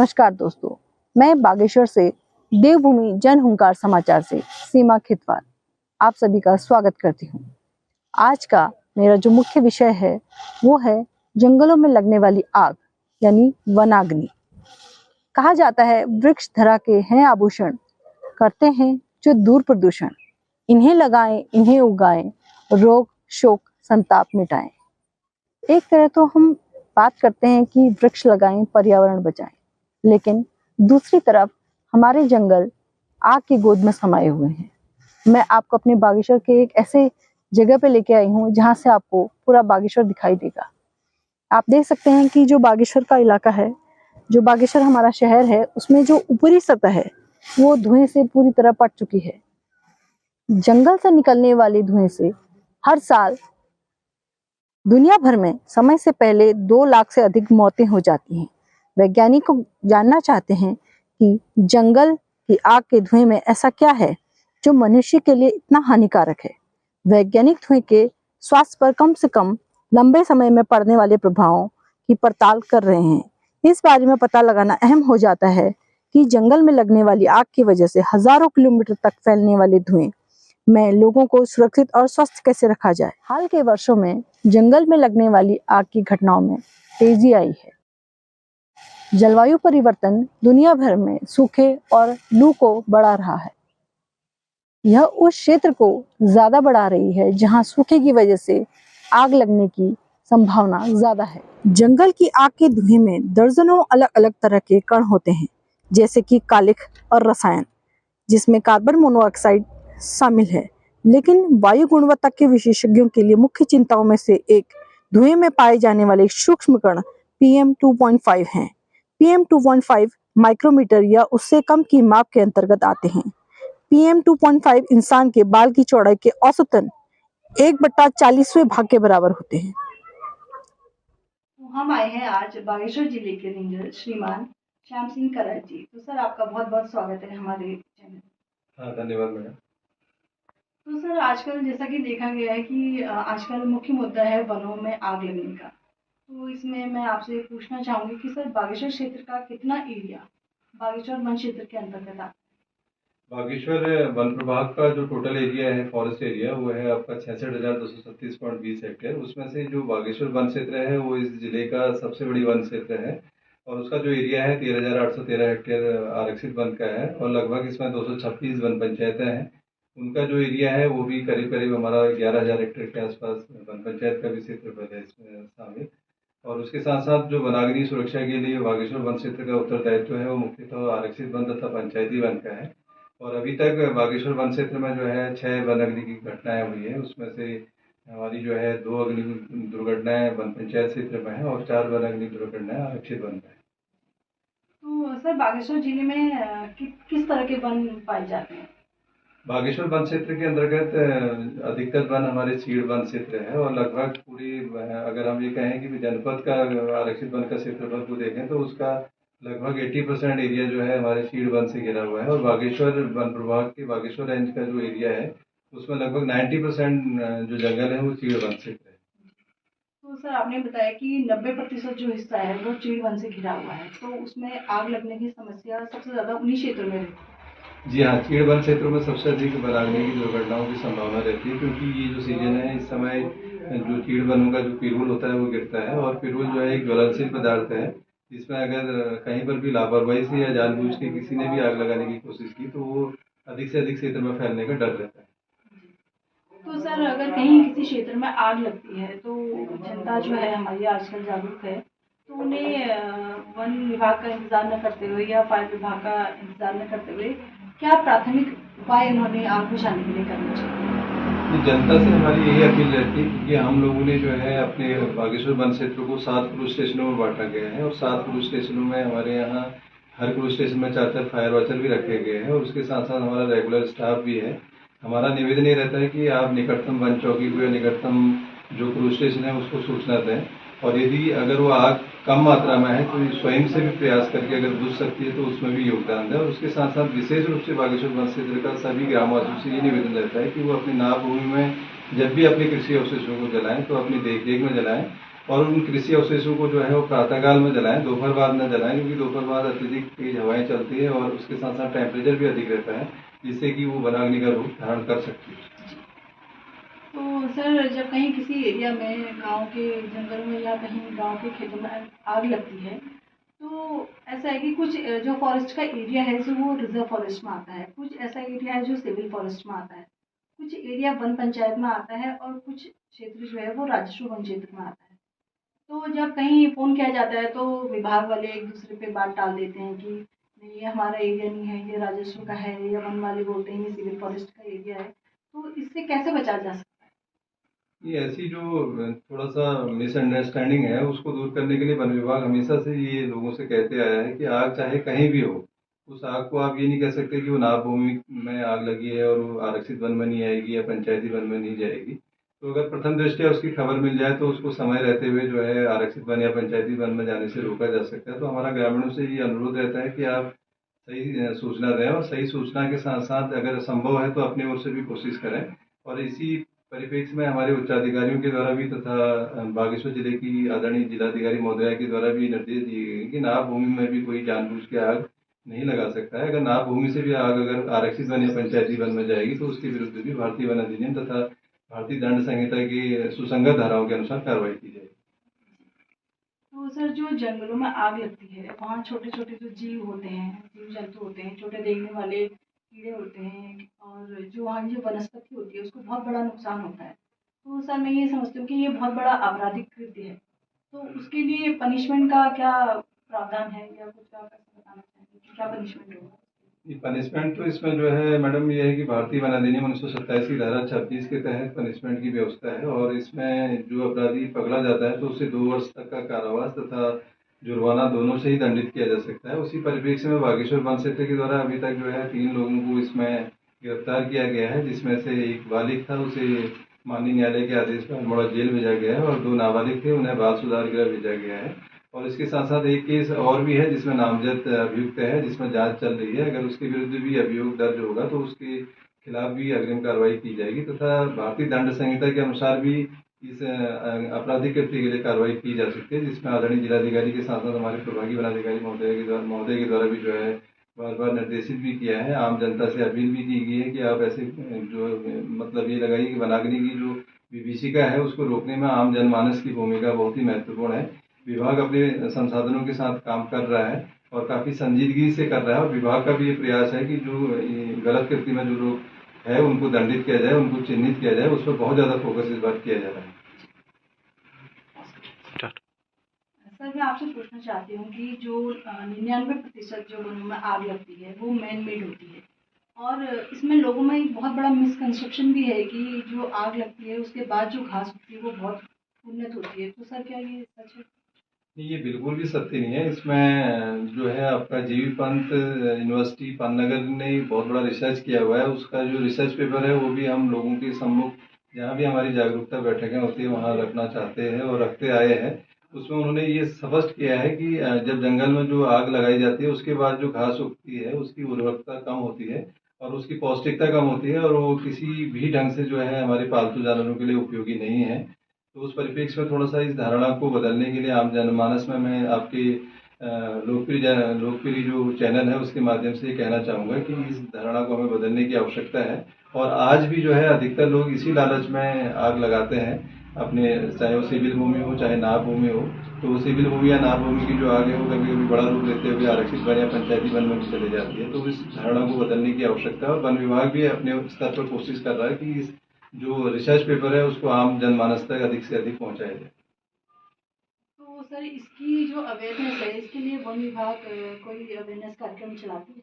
नमस्कार दोस्तों, मैं बागेश्वर से देवभूमि जन हुंकार समाचार से सीमा खितवाल आप सभी का स्वागत करती हूँ। आज का मेरा जो मुख्य विषय है वो है जंगलों में लगने वाली आग यानी वनाग्नि। कहा जाता है वृक्ष धरा के हैं आभूषण, करते हैं जो दूर प्रदूषण। इन्हें लगाएं, इन्हें उगाएं, रोग शोक संताप मिटाएं। एक तरह तो हम बात करते हैं कि वृक्ष लगाएं, पर्यावरण बचाएं, लेकिन दूसरी तरफ हमारे जंगल आग की गोद में समाये हुए हैं। मैं आपको अपने बागेश्वर के एक ऐसे जगह पे लेके आई हूँ जहाँ से आपको पूरा बागेश्वर दिखाई देगा। आप देख सकते हैं कि जो बागेश्वर का इलाका है, जो बागेश्वर हमारा शहर है, उसमें जो ऊपरी सतह है वो धुएं से पूरी तरह पट चुकी है। जंगल से निकलने वाले धुएं से हर साल दुनिया भर में समय से पहले 2 लाख से अधिक मौतें हो जाती हैं। वैज्ञानिक को जानना चाहते हैं कि जंगल की आग के धुएं में ऐसा क्या है जो मनुष्य के लिए इतना हानिकारक है। वैज्ञानिक धुएं के स्वास्थ्य पर कम से कम लंबे समय में पड़ने वाले प्रभावों की पड़ताल कर रहे हैं। इस बारे में पता लगाना अहम हो जाता है कि जंगल में लगने वाली आग की वजह से हजारों किलोमीटर तक फैलने वाले धुएं में लोगों को सुरक्षित और स्वस्थ कैसे रखा जाए। हाल के वर्षों में जंगल में लगने वाली आग की घटनाओं में तेजी आई है। जलवायु परिवर्तन दुनिया भर में सूखे और लू को बढ़ा रहा है। यह उस क्षेत्र को ज्यादा बढ़ा रही है जहां सूखे की वजह से आग लगने की संभावना ज्यादा है। जंगल की आग के धुएं में दर्जनों अलग अलग तरह के कण होते हैं, जैसे कि कालिख और रसायन, जिसमें कार्बन मोनोऑक्साइड शामिल है। लेकिन वायु गुणवत्ता के विशेषज्ञों के लिए मुख्य चिंताओं में से एक धुएं में पाए जाने वाले सूक्ष्म कण PM 2.5 हैं। PM 2.5 माइक्रोमीटर या उससे कम की माप के अंतर्गत आते हैं। PM 2.5 इंसान के बाल की चौड़ाई के औसतन 1/40वें भाग के बराबर होते हैं। हम आए हैं आज बागेश्वर जिले के रेंजर श्रीमान श्याम सिंह कराड़ जी। तो सर, आपका बहुत बहुत स्वागत है हमारे चैनल। हाँ, धन्यवाद मैडम। तो सर, आजकल जैसा कि देखा गया है कि आजकल मुख्य मुद्दा है वनों में आग लगने का। तो इसमें मैं आपसे पूछना चाहूंगी कि सर, बागेश्वर क्षेत्र का कितना एरिया बागेश्वर वन क्षेत्र के अंतर्गत आता है? बागेश्वर वन प्रभाग का जो टोटल एरिया है, फॉरेस्ट एरिया, वो है आपका 66,236.20 हेक्टेयर। उसमें से जो बागेश्वर वन क्षेत्र है वो इस जिले का सबसे बड़ी वन क्षेत्र है और उसका जो एरिया है 13,813 हेक्टेयर आरक्षित वन का है और लगभग इसमें 226 वन पंचायतें हैं। उनका जो एरिया है वो भी करीब करीब हमारा 11,000 हेक्टेयर के आसपास वन पंचायत का भी क्षेत्रफल है इसमें शामिल। और उसके साथ साथ जो वनाग्नि सुरक्षा के लिए बागेश्वर वन क्षेत्र का उत्तरदायित्व है वो मुख्यतः आरक्षित वन तथा पंचायती वन का है। और अभी तक बागेश्वर वन क्षेत्र में जो है 6 वन अग्नि की घटनाएं हुई है। उसमें से हमारी जो है 2 अग्नि दुर्घटनाएं वन पंचायत क्षेत्र में है और 4 वन अग्नि दुर्घटनाएं आरक्षित वन में है। तो सर, बागेश्वर जिले में किस तरह के वन पाए जाते हैं? बागेश्वर वन क्षेत्र के अंतर्गत अधिकतर वन हमारे चीड़ वन क्षेत्र है और लगभग पूरी, अगर हम ये कहें कि जनपद का आरक्षित वन का क्षेत्रफल को देखें तो उसका लगभग 80% एरिया जो है हमारे चीड़ वन से घिरा हुआ है और बागेश्वर वन प्रभाग के बागेश्वर रेंज का जो एरिया है उसमें लगभग 90% जो जंगल है वो चीड़ वन क्षेत्र है। तो सर, आपने बताया कि 90% जो हिस्सा है वो चीड़ वन से घिरा हुआ है, तो उसमें आग लगने की समस्या सबसे ज्यादा उन्हीं क्षेत्रों में रहती है। जी हाँ, चीड़ वन क्षेत्रों में सबसे अधिक वनाग्नि की दुर्घटनाओं की संभावना रहती है क्योंकि ये जो सीजन है इस समय जो चीड़ वनों का जो पिरूल होता है वो गिरता है और पिरूल जो है एक ज्वलनशील पदार्थ है। इसमें अगर कहीं पर भी लापरवाही से या जानबूझ के किसी ने भी आग लगाने की कोशिश की तो वो अधिक से अधिक क्षेत्र में फैलने का डर रहता है। तो सर, अगर कहीं किसी क्षेत्र में आग लगती है तो जनता जो है हमारी आजकल जागरूक है, तो उन्हें वन विभाग का इंतजार न करते हुए या फायर विभाग का इंतजार न करते हुए क्या प्राथमिक उपाय उन्होंने आग बुझाने के लिए करना चाहिए? जनता से हमारी यही अपील रहती है कि हम लोगों ने जो है अपने बागेश्वर वन क्षेत्र को 7 पुलिस स्टेशनों में बांटा गया है और 7 पुलिस स्टेशनों में हमारे यहाँ हर पुलिस स्टेशन में 4-4 फायर वॉचर भी रखे गए हैं और उसके साथ साथ हमारा रेगुलर स्टाफ भी है। हमारा निवेदन ये रहता है कि आप निकटतम वन चौकी को या निकटतम जो पुलिस स्टेशन है उसको सूचना दें और यदि अगर वो आग कम मात्रा में है तो स्वयं से भी प्रयास करके अगर बुझ सकती है तो उसमें भी योगदान दें। और उसके साथ साथ विशेष रूप से बागेश्वर वन क्षेत्र का सभी ग्रामवासियों से ये निवेदन रहता है कि वो अपनी नाव भूमि में जब भी अपने कृषि अवशेषों को जलाएं तो अपनी देखरेख में जलाएं और उन कृषि अवशेषों को जो है वो प्रातःकाल में जलाएं, दोपहर बाद न जलाएं, क्योंकि दोपहर बाद अत्यधिक तेज हवाएं चलती है और उसके साथ साथ टेम्परेचर भी अधिक रहता है, जिससे कि वो वनाग्नि का रूप धारण कर सकती है। तो सर जब कहीं किसी एरिया में गांव के जंगल में या कहीं गांव के खेतों में आग लगती है, तो ऐसा है कि कुछ जो फॉरेस्ट का एरिया है जो वो रिजर्व फॉरेस्ट में आता है, कुछ ऐसा एरिया है जो सिविल फॉरेस्ट में आता है, कुछ एरिया वन पंचायत में आता है और कुछ क्षेत्र जो है वो राजस्व वन क्षेत्र में आता है। तो जब कहीं फ़ोन किया जाता है तो विभाग वाले एक दूसरे पे बात टाल देते हैं कि नहीं ये हमारा एरिया नहीं है, ये राजस्व का है, या वन वाले बोलते हैं ये सिविल फॉरेस्ट का एरिया है। तो इससे कैसे बचा जा सकता है? ये ऐसी जो थोड़ा सा मिसअंडरस्टैंडिंग है उसको दूर करने के लिए वन विभाग हमेशा से ये लोगों से कहते आया है कि आग चाहे कहीं भी हो, उस आग को आप ये नहीं कह सकते कि वो नाभ भूमि में आग लगी है और वो आरक्षित वन में नहीं आएगी या पंचायती वन में नहीं जाएगी। तो अगर प्रथम दृष्टया उसकी खबर मिल जाए तो उसको समय रहते हुए जो है आरक्षित वन या पंचायती वन में जाने से रोका जा सकता है। तो हमारा ग्रामीणों से ये अनुरोध रहता है कि आप सही सूचना दें और सही सूचना के साथ साथ अगर संभव है तो अपनी ओर से भी कोशिश करें। और इसी परिप्रेक्ष्य में हमारे उच्चाधिकारियों के द्वारा भी तथा बागेश्वर जिले की आदरणीय जिलाधिकारी महोदया के द्वारा भी निर्देश दिए गए कि नाभ भूमि में भी कोई जानबूझ के आग नहीं लगा सकता है। अगर नाभ भूमि से भी आग अगर आरक्षित वन या पंचायती वन में जाएगी तो उसके विरुद्ध भी भारतीय वन अधिनियम तथा भारतीय दंड संहिता की सुसंगत धाराओं के अनुसार कार्रवाई की जाएगी। तो सर जो जंगलों में आग लगती है वहाँ छोटे-छोटे जो जीव होते हैं, जीव-जंतु होते हैं, छोटे देखने वाले कीड़े होते हैं और जो वहाँ की जो वनस्पति होती है उसको बहुत बड़ा नुकसान होता है। तो सर मैं ये समझती हूँ कि ये बहुत बड़ा आपराधिक कृत्य है। तो उसके लिए पनिशमेंट का क्या प्रावधान है या कुछ आप ऐसा बताना चाहेंगे कि क्या पनिशमेंट होगा? ये पनिशमेंट तो इसमें जो है मैडम ये है कि भारतीय वन अधिनियम 1927 की धारा 26 के तहत पनिशमेंट की व्यवस्था है और इसमें जो अपराधी पकड़ा जाता है तो उसे 2 वर्ष तक का कारावास तथा जुर्माना दोनों से ही दंडित किया जा सकता है। उसी परिप्रेक्ष्य में बागेश्वर वन क्षेत्र के द्वारा अभी तक जो है 3 लोगों को इसमें गिरफ्तार किया गया है, जिसमें से एक बालिग था, उसे माननीय न्यायालय के आदेश पर अल्मोड़ा जेल भेजा गया है और 2 नाबालिग थे, उन्हें बाल सुधार गृह भेजा गया है। और इसके साथ साथ एक केस और भी है जिसमें नामजद अभियुक्त है, जिसमें जांच चल रही है। अगर उसके विरुद्ध भी अभियोग दर्ज होगा तो उसके खिलाफ भी अग्रिम कार्रवाई की जाएगी तथा भारतीय दंड संहिता के अनुसार भी इस आपराधिक कृत्य के लिए कार्रवाई की जा सकती है, जिसमें आदरणीय जिलाधिकारी के साथ साथ हमारे प्रभागी वनाधिकारी महोदय के द्वारा भी जो है बार बार निर्देशित भी किया है। आम जनता से अपील भी की गई है कि आप ऐसे जो मतलब ये लगाइए कि वनाग्नि की जो विभीषिका है उसको रोकने में आम जनमानस की भूमिका बहुत ही महत्वपूर्ण है। विभाग अपने संसाधनों के साथ काम कर रहा है और काफ़ी संजीदगी से कर रहा है और विभाग का भी ये प्रयास है कि जो ये गलत कृत्य में जो लोग है उनको दंडित किया जाए, उनको चिन्हित किया जाए, उस पर बहुत ज़्यादा फोकस इस बार किया जा रहा है। सर मैं आपसे पूछना चाहती हूँ कि जो 99% जो वनों में आग लगती है वो मैन मेड होती है और इसमें लोगों में एक बहुत बड़ा मिसकंसेप्शन भी है कि जो आग लगती है उसके बाद जो घास उगती है वो बहुत उन्नत होती है। तो सर क्या ये सच है? नहीं, ये बिल्कुल भी सत्य नहीं है। इसमें जो है आपका जीवी पंत यूनिवर्सिटी पाननगर ने बहुत बड़ा रिसर्च किया हुआ है। उसका जो रिसर्च पेपर है वो भी हम लोगों के सम्मुख जहाँ भी हमारी जागरूकता बैठकें होती है वहाँ रखना चाहते हैं और रखते आए हैं। उसमें उन्होंने ये स्पष्ट किया है कि जब जंगल में जो आग लगाई जाती है उसके बाद जो घास उगती है उसकी उर्वरकता कम होती है और उसकी पौष्टिकता कम होती है और वो किसी भी ढंग से जो है हमारे पालतू जानवरों के लिए उपयोगी नहीं है। तो उस परिप्रेक्ष्य में थोड़ा-सा इस धारणा को बदलने के लिए आम जनमानस में मैं आपके लोकप्रिय जो चैनल है उसके माध्यम से ये कहना चाहूँगा कि इस धारणा को हमें बदलने की आवश्यकता है। और आज भी जो है अधिकतर लोग इसी लालच में आग लगाते हैं अपने, चाहे वो सिविल भूमि हो चाहे नाभ भूमि हो। तो वो सिविल भूमि या नाभ भूमि की जो आग है वो कभी-कभी बड़ा रूप लेते हुए आरक्षित वन या पंचायती वन में भी चली जाती है। तो इस धारणा को बदलने की आवश्यकता है और वन विभाग भी अपने स्तर पर कोशिश कर रहा है कि इस जो रिसर्च पेपर है उसको आम जनमानस तक अधिक से अधिक पहुंचाया जाए। तो सर इसकी जो अवेयरनेस है इसके लिए वन विभाग कोई अवेयरनेस कार्यक्रम चलाती है?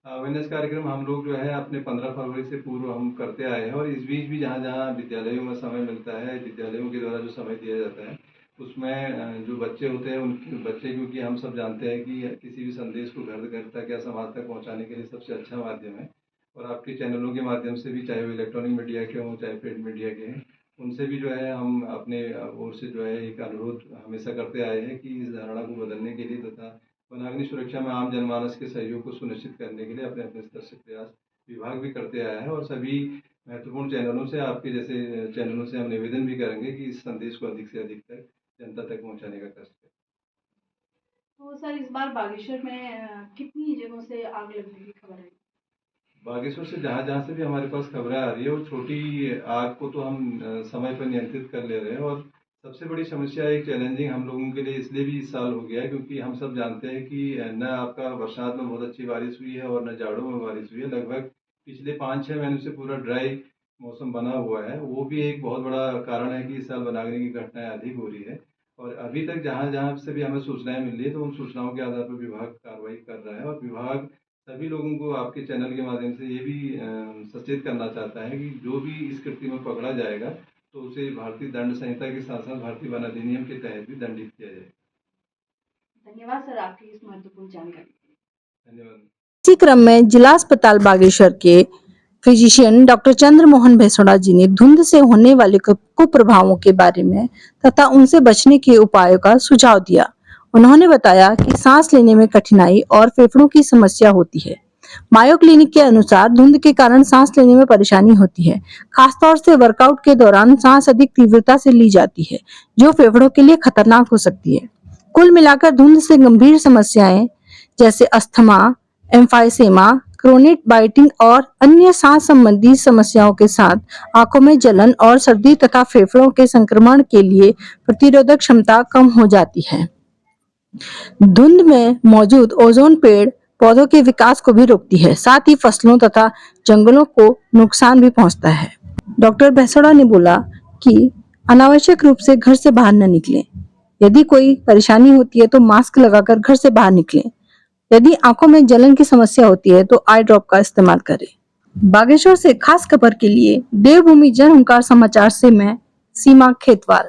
अवेयरनेस कार्यक्रम हम लोग जो है अपने 15 फरवरी से पूर्व हम करते आए हैं और इस बीच भी जहाँ जहाँ विद्यालयों में समय मिलता है, विद्यालयों के द्वारा जो समय दिया जाता है उसमें जो बच्चे होते हैं उनके बच्चे, क्योंकि हम सब जानते हैं कि किसी भी संदेश को घर घर तक या समाज तक पहुँचाने के लिए सबसे अच्छा माध्यम है। और आपके चैनलों के माध्यम से भी, चाहे वो इलेक्ट्रॉनिक मीडिया के हों चाहे प्रिंट मीडिया के हैं, उनसे भी जो है हम अपने ओर से जो है एक अनुरोध हमेशा करते आए हैं कि इस धारणा को बदलने के लिए तथा वनाग्नि सुरक्षा में आम जनमानस के सहयोग को सुनिश्चित करने के लिए अपने अपने स्तर से प्रयास विभाग भी करते आया है। और सभी महत्वपूर्ण चैनलों से, आपके जैसे चैनलों से हम निवेदन भी करेंगे कि इस संदेश को अधिक से अधिक तक जनता तक पहुंचाने का कष्ट करें। तो सर इस बार बागेश्वर में कितनी जगहों से आग लगने की खबर है? बागेश्वर से जहाँ जहाँ से भी हमारे पास खबरें आ रही है, वो छोटी आग को तो हम समय पर नियंत्रित कर ले रहे हैं। और सबसे बड़ी समस्या एक चैलेंजिंग हम लोगों के लिए इसलिए भी इस साल हो गया है क्योंकि हम सब जानते हैं कि न आपका बरसात में बहुत अच्छी बारिश हुई है और न जाड़ों में बारिश हुई है। लगभग पिछले 5-6 महीनों से पूरा ड्राई मौसम बना हुआ है। वो भी एक बहुत बड़ा कारण है कि इस साल वनाग्नि की घटनाएं अधिक हो रही है। और अभी तक जहाँ जहाँ से भी हमें सूचनाएं मिल रही है, तो उन सूचनाओं के आधार पर विभाग कार्रवाई कर रहा है। और विभाग सभी लोगों को आपके चैनल के माध्यम से ये भी सचेत करना चाहता है कि जो भी इस कृत्य में पकड़ा जाएगा तो उसे भारतीय दंड संहिता के साथ साथ भारतीय वन अधिनियम के तहत भी दंडित किया जाएगा। धन्यवाद सर आपकी इस महत्वपूर्ण जानकारी के लिए। धन्यवाद। इसी क्रम में जिला अस्पताल बागेश्वर के फिजिशियन डॉक्टर चंद्रमोहन भेसोड़ा जी ने धुंध से होने वाले कुप्रभावों के बारे में तथा उनसे बचने के उपायों का सुझाव दिया। उन्होंने बताया कि सांस लेने में कठिनाई और फेफड़ों की समस्या होती है। मायो क्लिनिक के अनुसार धुंध के कारण सांस लेने में परेशानी होती है। खासतौर से वर्कआउट के दौरान सांस अधिक तीव्रता से ली जाती है, जो फेफड़ों के लिए खतरनाक हो सकती है। कुल मिलाकर धुंध से गंभीर समस्याएं जैसे अस्थमा, एम्फाइसेमा, क्रोनिक बाइटिंग और अन्य सांस संबंधी समस्याओं के साथ आंखों में जलन और सर्दी तथा फेफड़ों के संक्रमण के लिए प्रतिरोधक क्षमता कम हो जाती है। धुंध में मौजूद ओजोन पेड़ पौधों के विकास को भी रोकती है, साथ ही फसलों तथा जंगलों को नुकसान भी पहुंचता है। डॉक्टर भेसोड़ा ने बोला कि अनावश्यक रूप से घर से बाहर न निकलें। यदि कोई परेशानी होती है तो मास्क लगाकर घर से बाहर निकलें। यदि आंखों में जलन की समस्या होती है तो आई ड्रॉप का इस्तेमाल करें। बागेश्वर से खास खबर के लिए देवभूमि जन हुंकार समाचार से मैं सीमा खेतवाल।